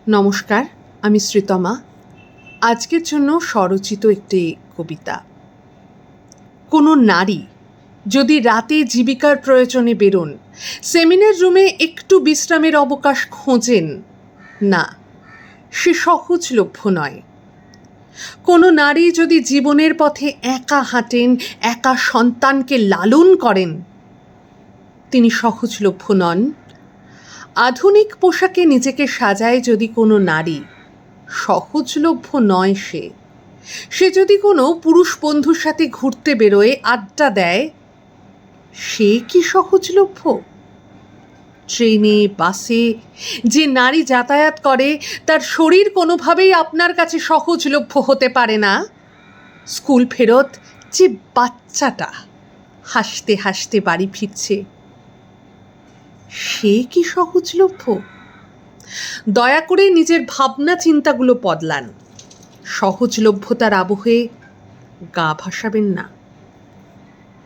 নমস্কার, আমি শ্রীতমা। আজকের জন্য স্বরচিত একটি কবিতা। কোনো নারী যদি রাতে জীবিকার প্রয়োজনে বেরোন, সেমিনার রুমে একটু বিশ্রামের অবকাশ খোঁজেন, না, সে সহজলভ্য নয়। কোনো নারী যদি জীবনের পথে একা হাঁটেন, একা সন্তানকে লালন করেন, তিনি সহজলভ্য নন। আধুনিক পোশাকে নিজেকে সাজায় যদি কোনো নারী, সহজলভ্য নয় সে যদি কোনো পুরুষ বন্ধুর সাথে ঘুরতে বেরোয়, আড্ডা দেয়, সে কি সহজলভ্য? ট্রেনে, বাসে যে নারী যাতায়াত করে, তার শরীর কোনোভাবেই আপনার কাছে সহজলভ্য হতে পারে না। স্কুল ফেরত যে বাচ্চাটা হাসতে হাসতে বাড়ি ফিরছে, সে কি সহজলভ্য? দয়া করে নিজের ভাবনা চিন্তাগুলো বদলান। সহজলভ্যতার আবহে গা ভাসাবেন না।